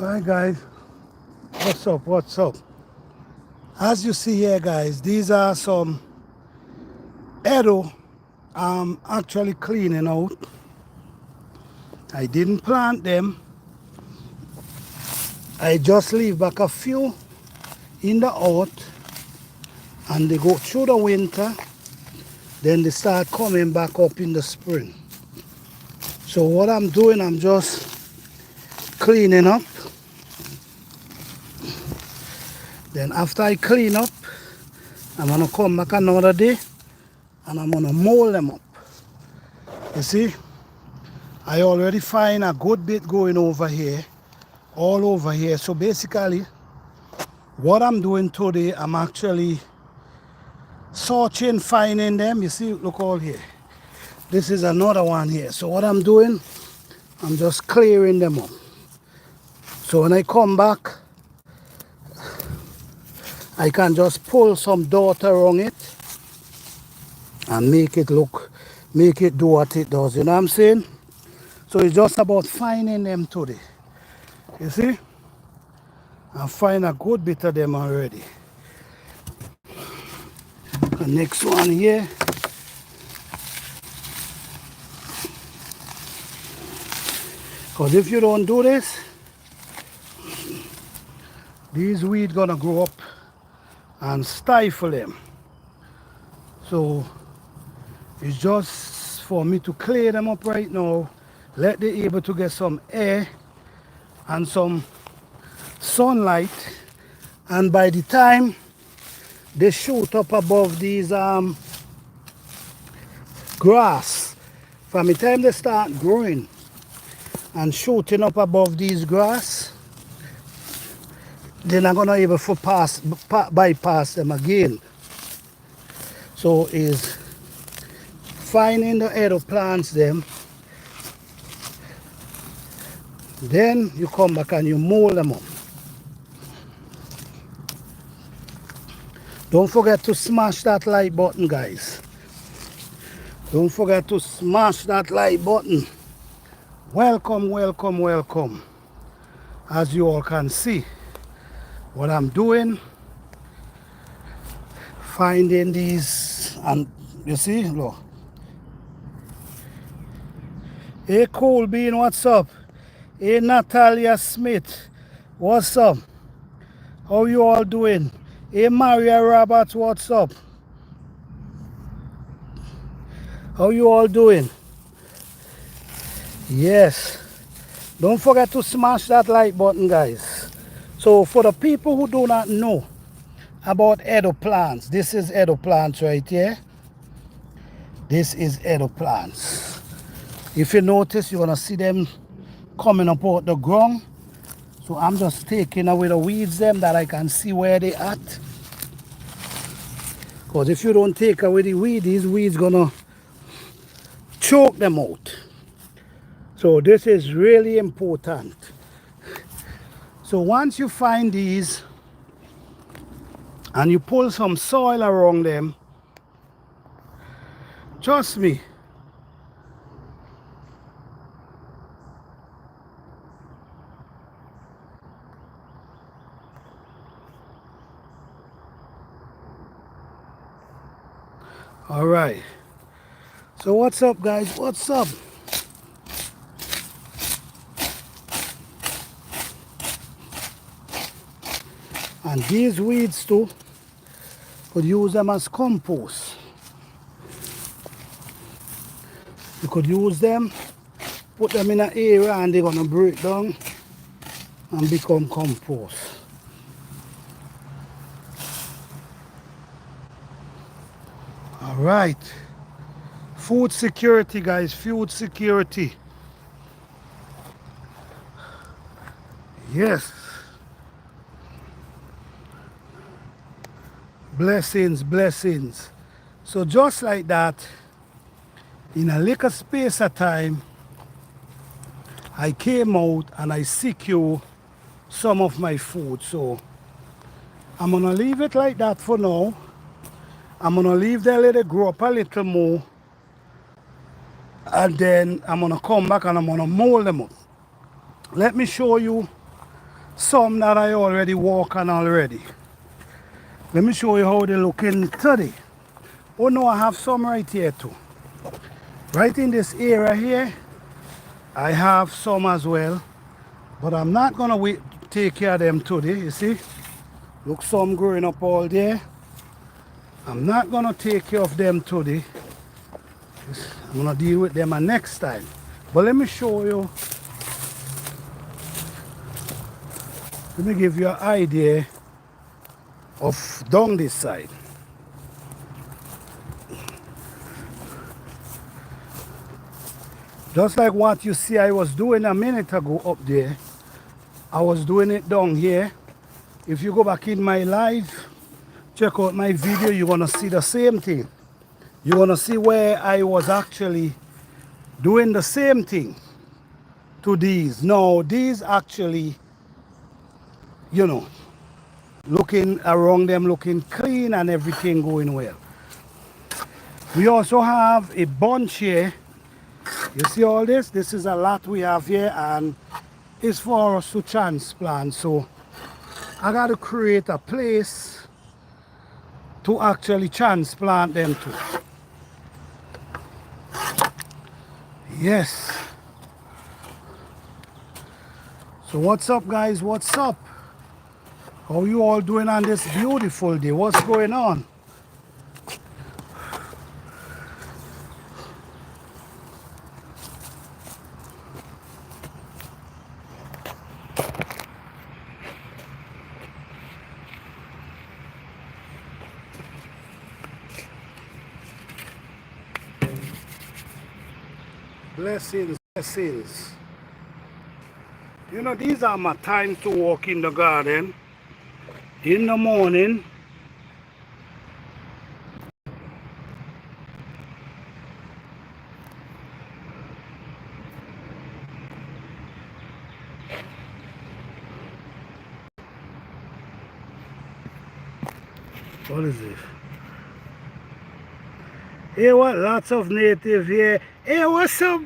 Hi guys, what's up? What's up? As you see here, guys, these are some Edo I'm actually cleaning out. I didn't plant them. I just leave back a few in the earth and they go through the winter. Then they start coming back up in the spring. So what I'm doing, I'm just cleaning up. Then after I clean up, I'm gonna come back another day and I'm gonna mold them up. You see, I already find a good bit going over here, all over here. So basically, what I'm doing today, I'm actually searching, finding them. You see, look all here. This is another one here. So what I'm doing, I'm just clearing them up. So when I come back, I can just pull some dirt around it and make it do what it does. You know what I'm saying? So it's just about finding them today. You see? I find a good bit of them already. The next one here. Because if you don't do this, these weeds gonna grow up and stifle them. So it's just for me to clear them up right now, let them able to get some air and some sunlight, and by the time they shoot up above these grass, from the time they start growing and shooting up above these grass, they're not gonna able to bypass them again. So is finding the Edo plants them, then you come back and you mold them up. Don't forget to smash that like button, guys. Don't forget to smash that like button. Welcome, welcome, welcome. As you all can see, what I'm doing, finding these, and you see, look. Hey, Cool Bean, what's up? Hey, Natalia Smith, what's up? How you all doing? Hey, Maria Roberts, what's up? How you all doing? Yes. Don't forget to smash that like button, guys. So for the people who do not know about Edo plants, this is Edo plants right here. This is Edo plants. If you notice, you're gonna see them coming up out the ground. So I'm just taking away the weeds them that I can see where they at. Because if you don't take away the weed, these weeds gonna choke them out. So this is really important. So once you find these and you pull some soil around them, trust me, all right. So what's up, guys? What's up? And these weeds too, could use them as compost. You could use them, put them in an area and they're gonna break down and become compost. All right. Food security, guys, food security. Yes. Blessings, blessings. So just like that, in a little space of time, I came out and I secure some of my food. So I'm gonna leave it like that for now. I'm gonna leave them let it grow up a little more, and then I'm gonna come back and I'm gonna mold them up. Let me show you some that I already walk on already. Let me show you how they look in today. Oh no, I have some right here too. Right in this area here, I have some as well. But I'm not gonna take care of them today, you see. Look, some growing up all there. I'm not gonna take care of them today. I'm gonna deal with them next time. But let me show you. Let me give you an idea of down this side. Just like what you see I was doing a minute ago up there, I was doing it down here. If you go back in my live, check out my video, you're gonna see the same thing. You're gonna see where I was actually doing the same thing to these. Now, these actually, you know, looking around them, looking clean and everything going well. We also have a bunch here. You see all this? This is a lot we have here, and it's for us to transplant. So I got to create a place to actually transplant them to. Yes. So what's up, guys? What's up? How you all doing on this beautiful day? What's going on? Blessings, blessings. You know, these are my time to walk in the garden. In the morning. What is this? Hey, what? Lots of native here. Hey, what's up,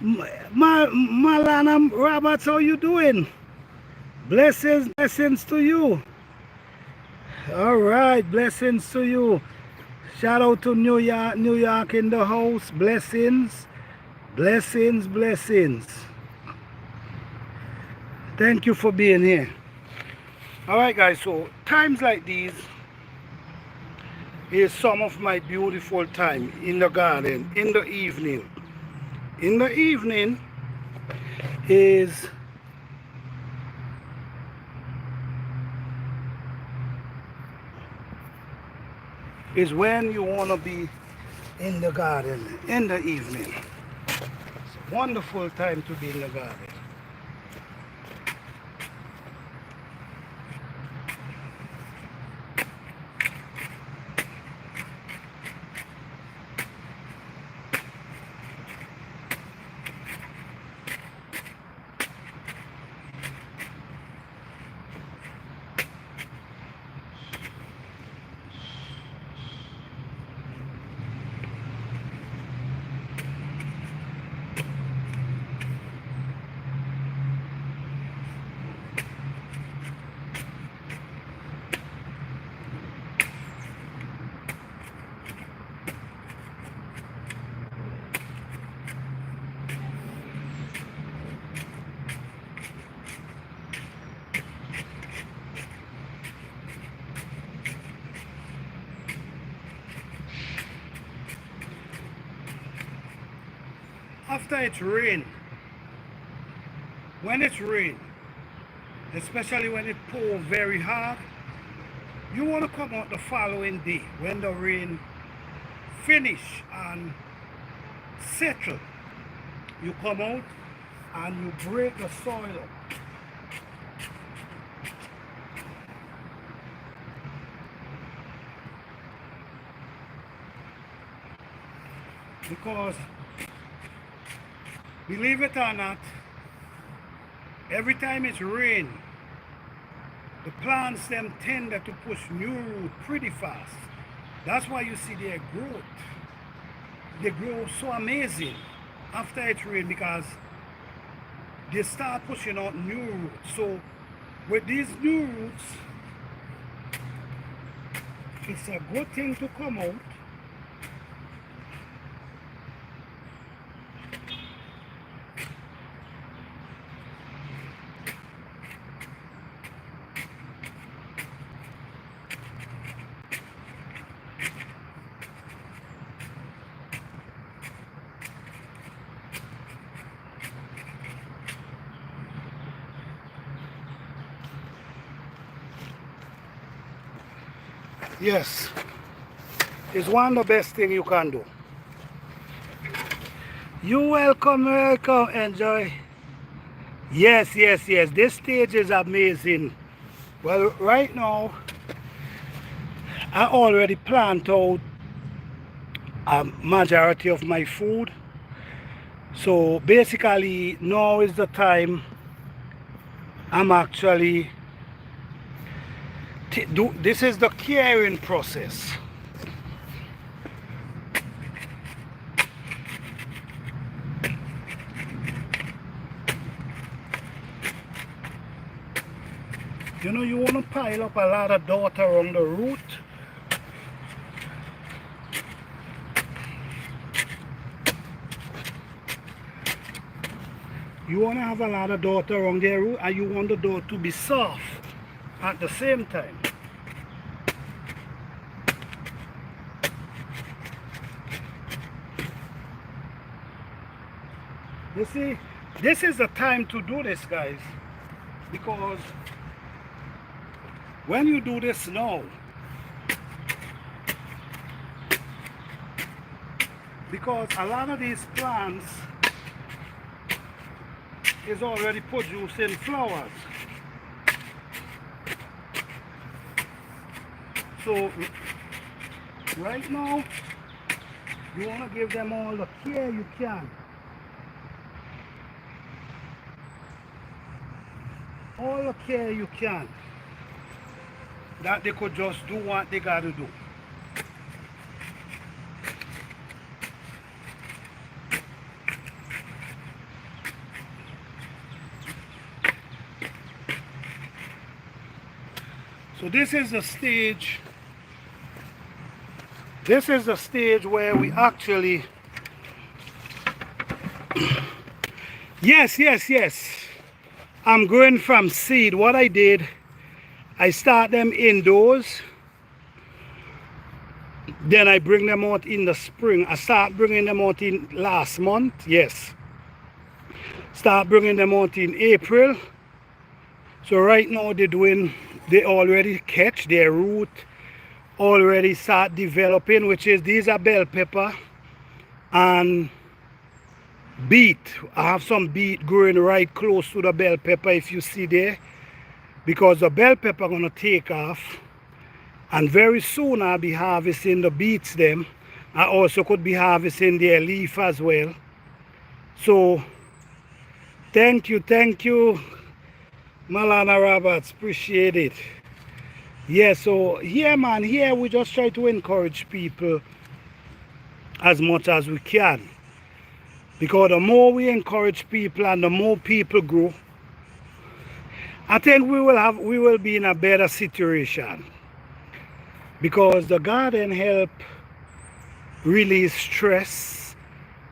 Malana Roberts? How you doing? Blessings, blessings to you. All right, blessings to you. Shout out to New York in the house. Blessings, blessings, blessings. Thank you for being here. All right, guys. So times like these is some of my beautiful time in the garden in the evening. In the evening is when you want to be in the garden in the evening. It's a wonderful time to be in the garden. After it's rain, when it's rain, especially when it pours very hard, you want to come out the following day when the rain finish and settle. You come out and you break the soil up. Because believe it or not, every time it's rain, the plants them tend to push new root pretty fast. That's why you see their growth. They grow so amazing after it's rain because they start pushing out new roots. So with these new roots, it's a good thing to come out. Yes, it's one of the best thing you can do. You welcome, enjoy. Yes, yes, yes, this stage is amazing. Well, right now, I already planned out a majority of my food. So basically, now is the time I'm actually, this is the caring process. You know, you want to pile up a lot of dirt around the root. You want to have a lot of dirt around the root, and you want the dirt to be soft at the same time. You see, this is the time to do this, guys, because when you do this now, because a lot of these plants is already producing flowers. So right now, you want to give them all the care you can. All the care you can. That they could just do what they got to do. So this is the stage where we actually, yes, I'm growing from seed. What I did, I start them indoors, then I bring them out in the spring. I start bringing them out in last month, yes. Start bringing them out in April. So right now they already catch their root, already start developing, which is, these are bell pepper and beet. I have some beet growing right close to the bell pepper, if you see there, because the bell pepper gonna take off, and very soon I'll be harvesting the beets them. I also could be harvesting their leaf as well. So thank you Malana Roberts, appreciate it. Yeah, so here man, here we just try to encourage people as much as we can, because the more we encourage people and the more people grow, I think we will be in a better situation, because the garden help release stress.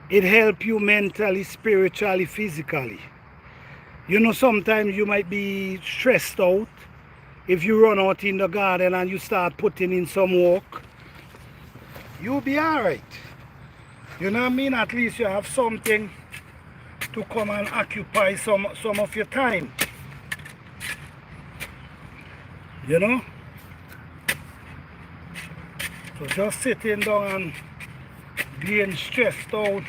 It help you mentally, spiritually, physically. You know, sometimes you might be stressed out. If you run out in the garden and you start putting in some work, you'll be alright. You know what I mean? At least you have something to come and occupy some of your time. You know? So just sitting down and being stressed out,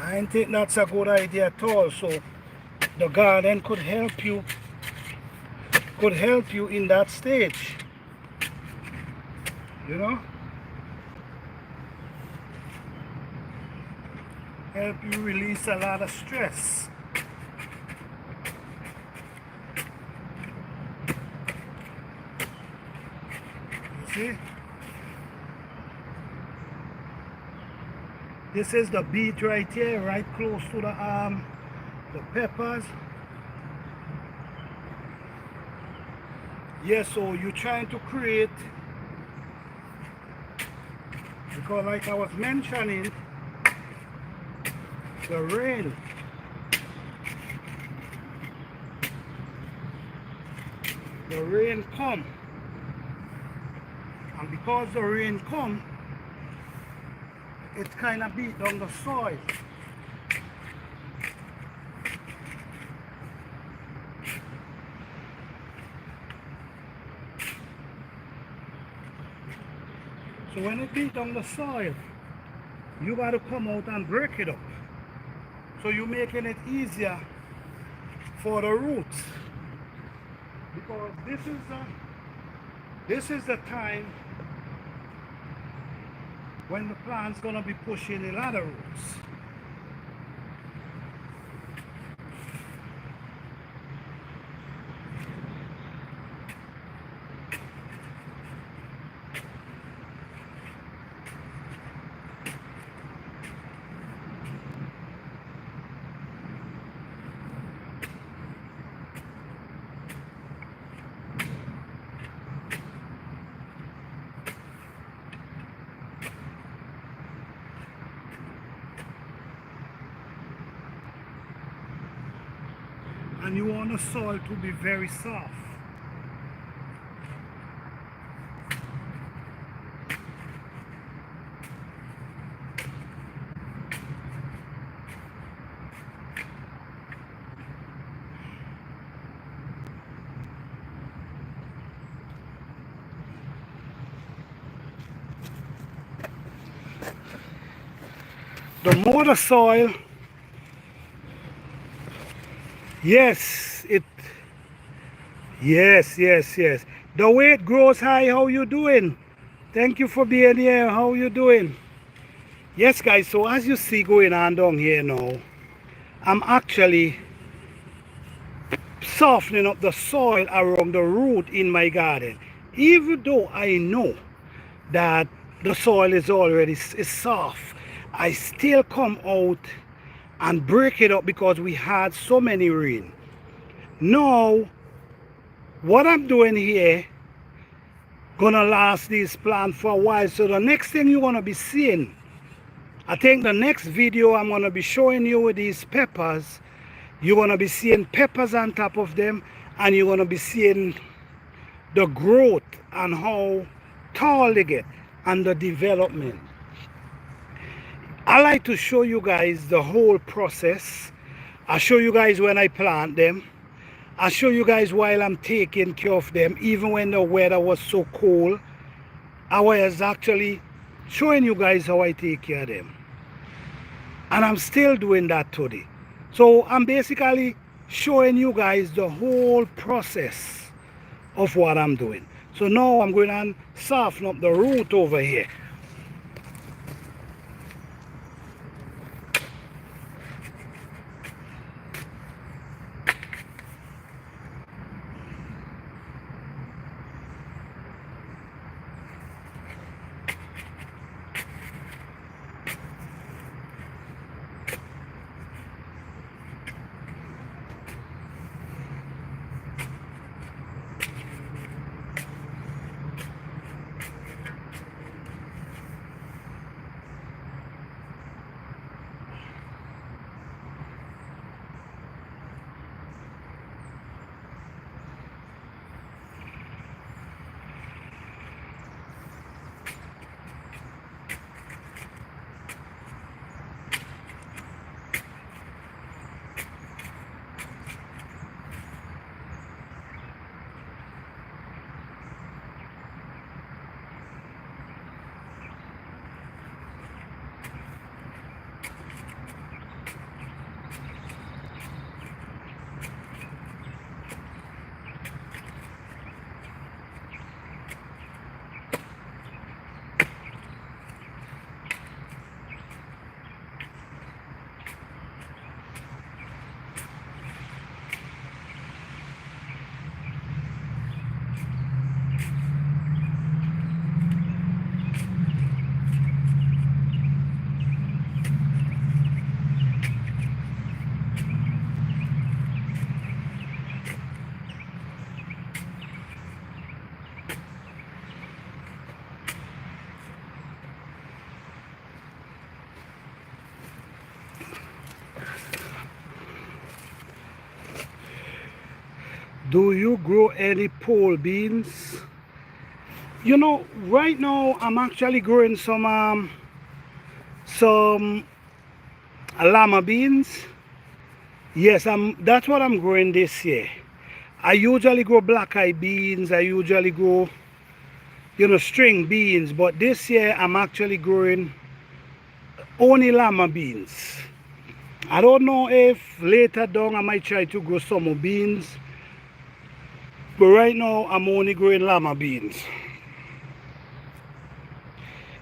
I don't think that's a good idea at all. So the garden could help you in that stage. You know? Help you release a lot of stress. You see? This is the beet right here, right close to the peppers. Yes, so you're trying to create, because like I was mentioning, the rain. The rain come. And because the rain come, it kind of beat down the soil. So when it beat down the soil, you got to come out and break it up. So you're making it easier for the roots. Because this is the time when the plant's gonna be pushing a lot of roots. And you want the soil to be very soft. The more the soil, yes, yes. The way it grows high, how you doing? Thank you for being here. How you doing? Yes, guys, so as you see going on down here now, I'm actually softening up the soil around the root in my garden. Even though I know that the soil is already soft, I still come out and break it up because we had so many rain. Now, what I'm doing here gonna last these plants for a while. So the next thing you're gonna be seeing, I think the next video I'm gonna be showing you these peppers. You're gonna be seeing peppers on top of them, and you're gonna be seeing the growth and how tall they get and the development. I like to show you guys the whole process. I show you guys when I plant them. I show you guys while I'm taking care of them, even when the weather was so cold. I was actually showing you guys how I take care of them. And I'm still doing that today. So I'm basically showing you guys the whole process of what I'm doing. So now I'm going to soften up the root over here. Do you grow any pole beans? You know, right now I'm actually growing some llama beans. Yes, that's what I'm growing this year. I usually grow black eye beans. I usually grow, string beans. But this year I'm actually growing only llama beans. I don't know if later down I might try to grow some more beans. But right now I'm only growing llama beans.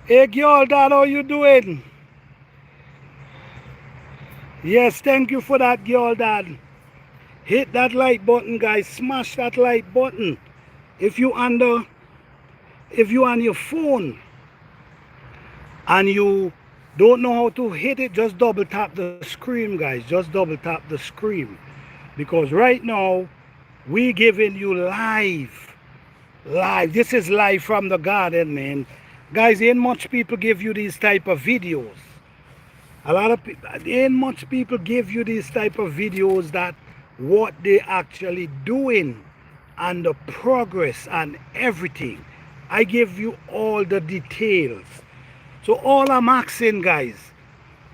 Hey girl, dad, how you doing? Yes, thank you for that, girl, dad. Hit that like button, guys. Smash that like button. If you on your phone and you don't know how to hit it, just double tap the screen, guys. Just double tap the screen. Because right now, we giving you live. Live. This is live from the garden, man. Guys, ain't much people give you these type of videos. A lot of people, ain't much people give you these type of videos that what they actually doing and the progress and everything. I give you all the details. So all I'm asking, guys,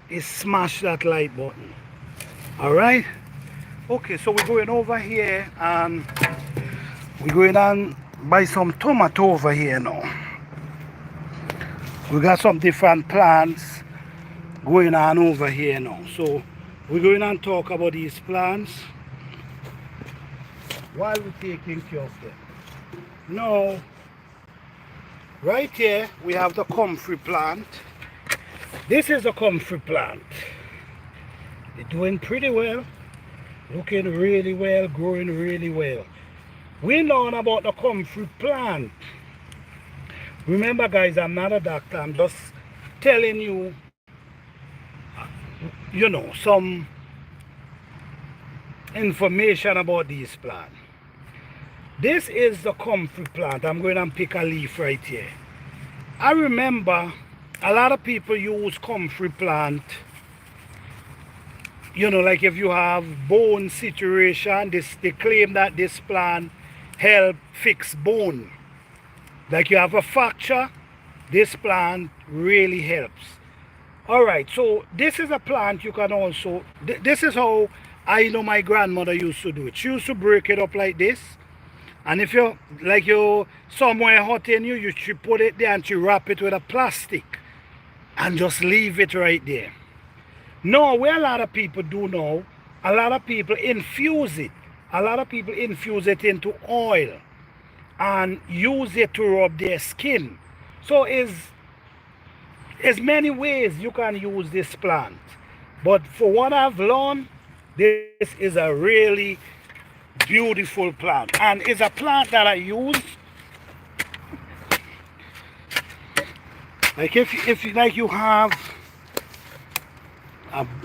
is smash that like button. All right? Okay, so we're going over here and we're going and buy some tomato over here now. We got some different plants going on over here now. So we're going and talk about these plants while we're taking care of them. Now, right here we have the comfrey plant. This is a comfrey plant. It's doing pretty well, looking really well, growing really well. We learn about the comfrey plant. Remember, guys, I'm not a doctor. I'm just telling you, some information about these plants. This is the comfrey plant. I'm going to pick a leaf right here. I remember a lot of people use comfrey plant, like if you have bone situation, they claim that this plant help fix bone. Like you have a fracture, this plant really helps. All right, so this is a plant you can also, this is how I know my grandmother used to do it. She used to break it up like this. And if you're somewhere hot in you should put it there and you wrap it with a plastic and just leave it right there. No, where a lot of people do now, a lot of people infuse it. A lot of people infuse it into oil and use it to rub their skin. So there's many ways you can use this plant. But for what I've learned, this is a really beautiful plant. And it's a plant that I use. Like if you have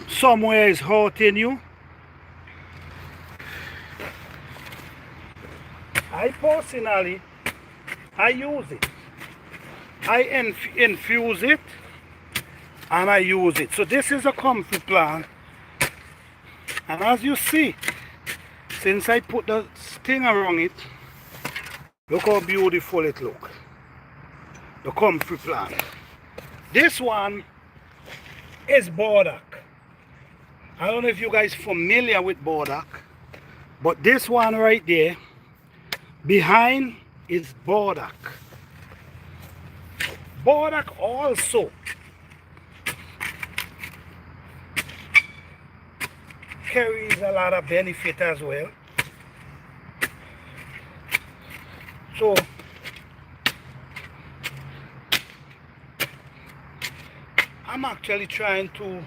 somewhere is hurting you. I personally, I use it. I infuse it and I use it. So this is a comfrey plant. And as you see, since I put the thing around it, look how beautiful it looks. The comfrey plant. This one is burdock. I don't know if you guys familiar with burdock, but this one right there, behind is burdock. Burdock also carries a lot of benefit as well. So I'm actually trying to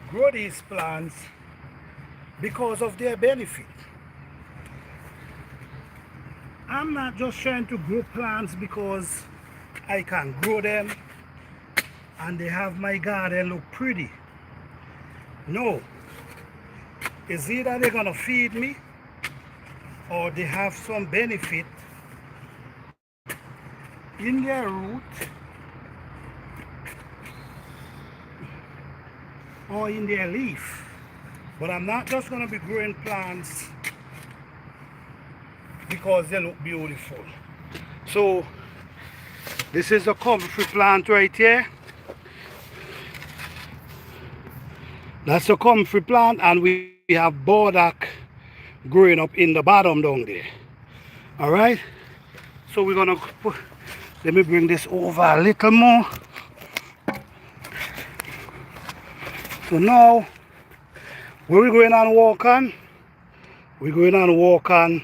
grow these plants because of their benefit. I'm not just trying to grow plants because I can grow them and they have my garden look pretty. No. It's either they're gonna feed me or they have some benefit in their root or in their leaf. But I'm not just gonna be growing plants because they look beautiful. So this is the comfrey plant right here. That's the comfrey plant, and we have burdock growing up in the bottom down there. Alright, so we're gonna put, let me bring this over a little more. So now where we're going on walk on, we're going on walk on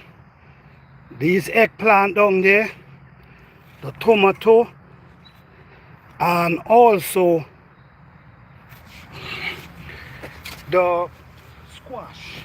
these eggplant down there, the tomato, and also the squash.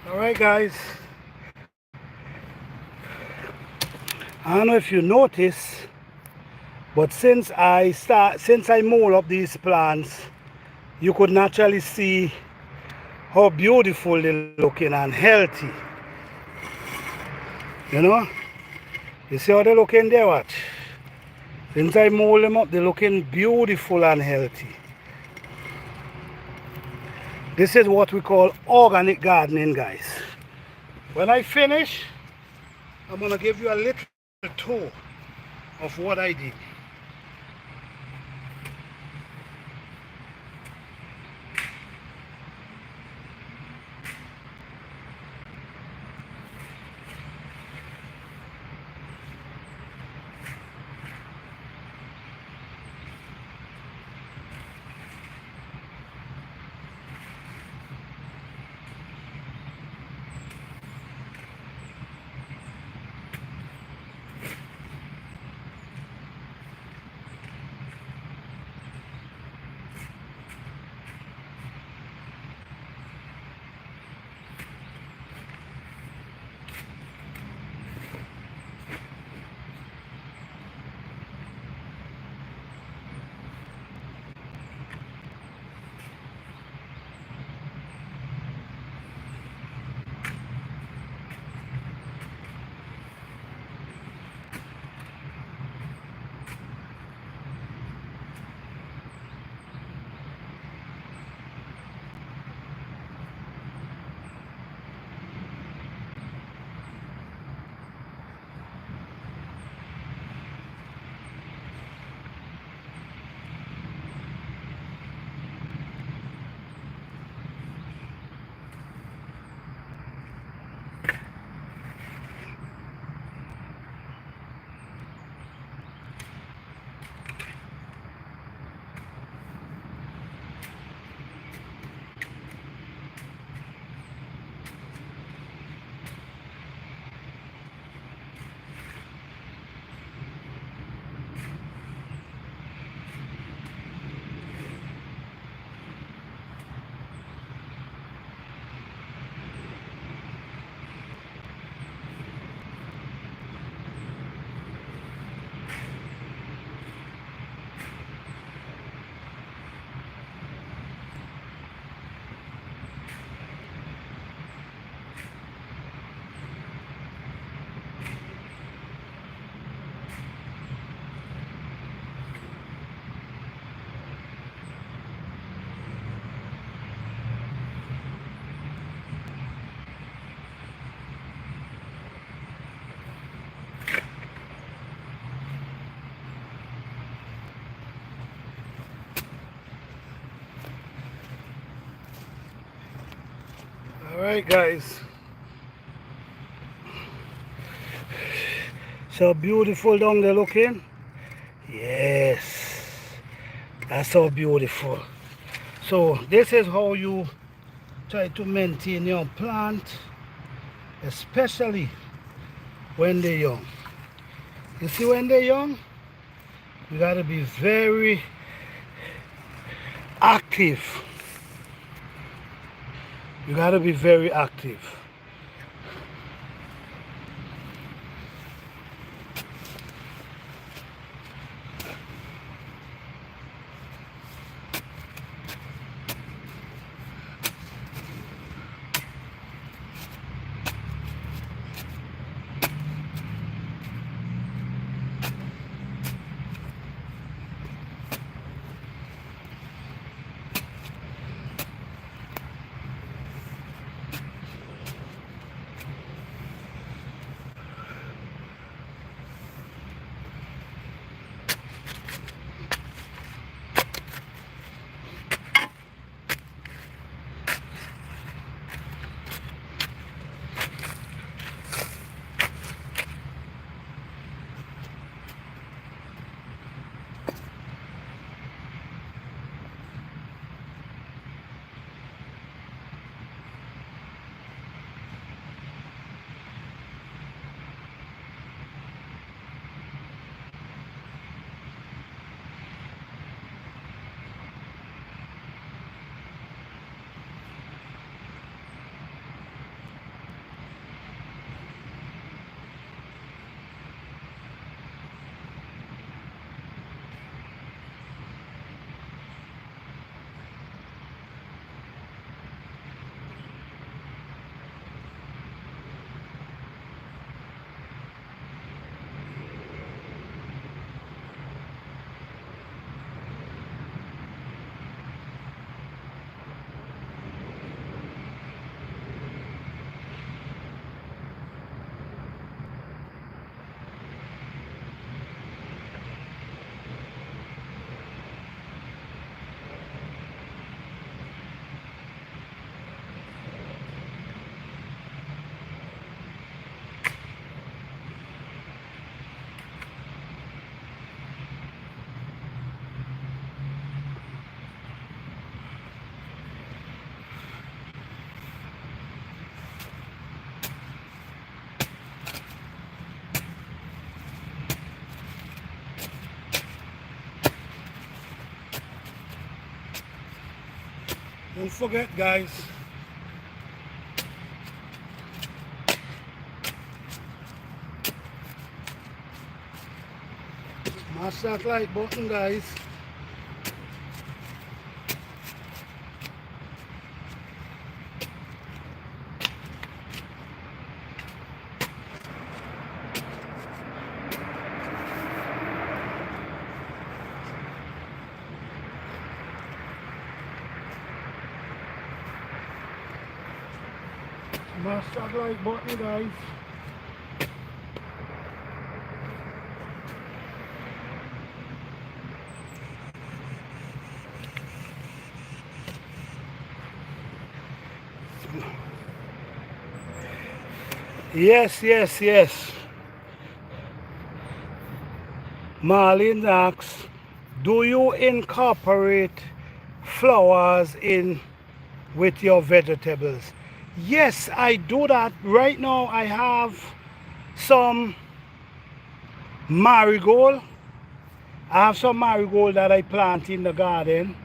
Alright guys, I don't know if you notice, but since I mold up these plants, you could naturally see how beautiful they're looking and healthy. You know? You see how they're looking there, watch? Since I mold them up, they're looking beautiful and healthy. This is what we call organic gardening, guys. When I finish, I'm gonna give you a little tour of what I did. Alright guys, so beautiful down there looking. Yes, that's so beautiful. So this is how you try to maintain your plant, especially when they're young. You see, when they're young, you got to be very active. You got to be very active. Don't forget guys, smash that like button guys. Smash that like button guys. Yes. Marlene asks, do you incorporate flowers in with your vegetables? Yes, I do that. Right now I have some marigold. I have some marigold that I plant in the garden.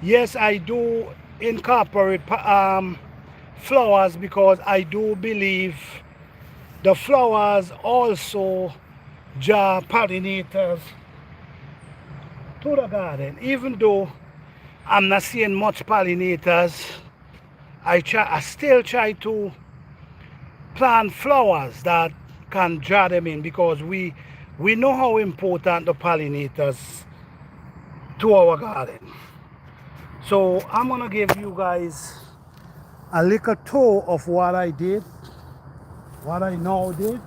Yes, I do incorporate flowers because I do believe the flowers also draw pollinators to the garden. Even though I'm not seeing much pollinators, I still try to plant flowers that can draw them in, because we know how important the pollinators to our garden. So I'm gonna give you guys a little tour of what I did, what I now did.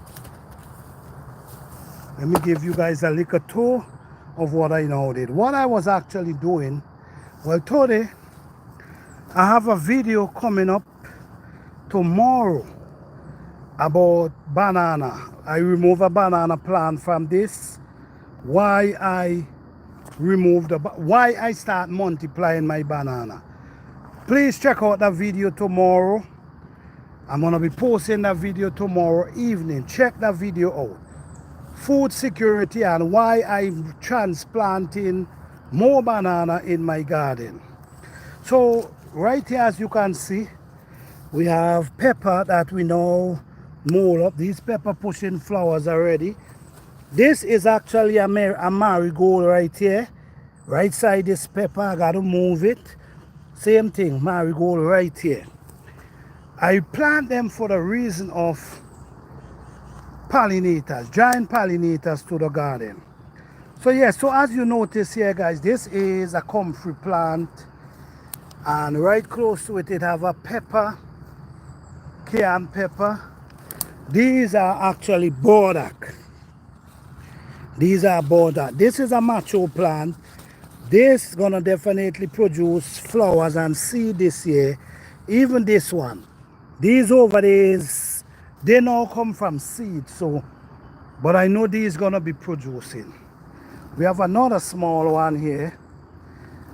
Let me give you guys a little tour of what I now did. What I was actually doing, well, today I have a video coming up tomorrow about banana. I remove a banana plant from this. Why I why I start multiplying my banana. Please check out that video tomorrow. I'm gonna be posting that video tomorrow evening. Check that video out. Food security and why I'm transplanting more banana in my garden. So right here, as you can see, we have pepper that we now mold up. These pepper pushing flowers already. This is actually a marigold right here. Right side this pepper, I gotta move it. Same thing, marigold right here. I plant them for the reason of pollinators, giant pollinators to the garden. So yeah, so as you notice here guys, this is a comfrey plant, and right close to it, it have a pepper, cayenne pepper. These are actually burdock. These are burdock. This is a mature plant. This is gonna definitely produce flowers and seed this year. Even this one. These over there, they now come from seed, so but I know these gonna be producing. We have another small one here,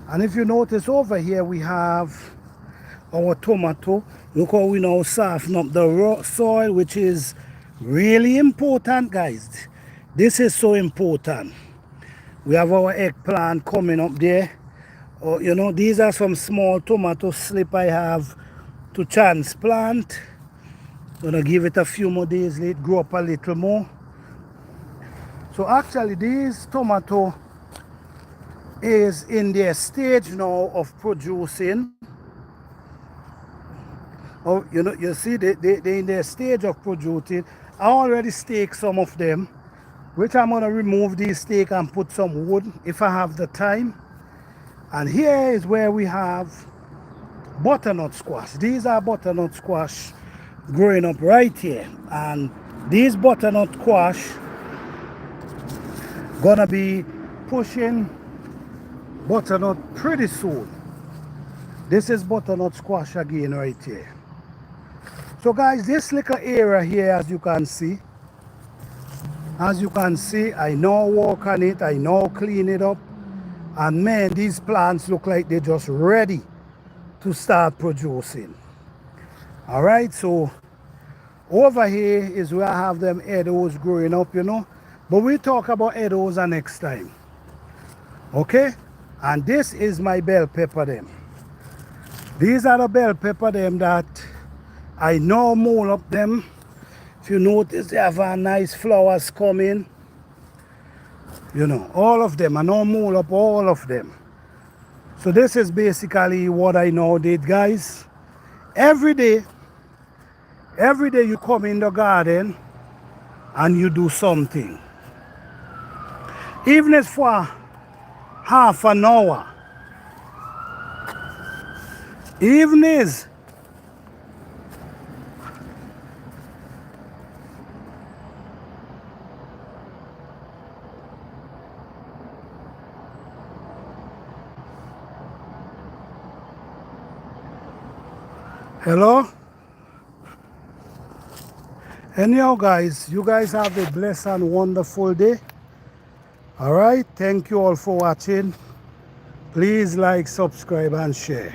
and if you notice over here we have our tomato. Look how we now soften up the raw soil, which is really important guys. This is so important. We have our eggplant coming up there. You know, these are some small tomato slip I have to transplant. Gonna give it a few more days, let it grow up a little more. So actually these tomato is in their stage now of producing. Oh, you know, you see they in their stage of producing. I already staked some of them, which I'm gonna remove these stake and put some wood if I have the time. And here is where we have butternut squash. These are butternut squash growing up right here, and these butternut squash gonna be pushing butternut pretty soon. This is butternut squash again right here. So guys, this little area here, as you can see, I now walk on it, I now clean it up, and man, these plants look like they're just ready to start producing. All right, so over here is where I have them edos growing up, you know, but we talk about edos next time. Okay, and this is my bell pepper them. These are the bell pepper them that I now mold up them. If you notice, they have a nice flowers coming. You know, all of them. I now mold up all of them. So this is basically what I now did, guys. Every day you come in the garden and you do something. Even if for half an hour. Even is hello? Anyhow guys, you guys have a blessed and wonderful day. Alright, thank you all for watching. Please like, subscribe and share.